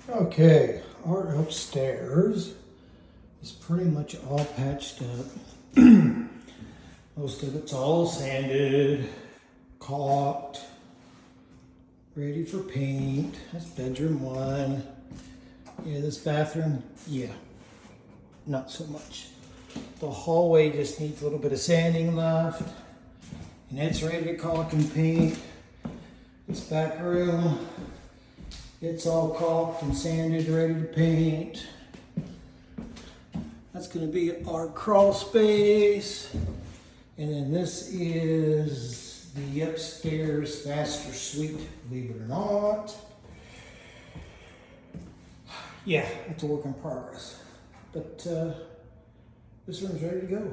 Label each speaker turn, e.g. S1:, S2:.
S1: Okay, our upstairs is pretty much all patched up. Most of it's all sanded, caulked, ready for paint. That's bedroom one. Yeah, this bathroom, yeah, not so much. The hallway just needs a little bit of sanding left, and it's ready to caulk and paint. This back room, it's all caulked and sanded, ready to paint. That's gonna be our crawl space. And then this is the upstairs master suite, believe it or not. Yeah, it's a work in progress. But this room's ready to go.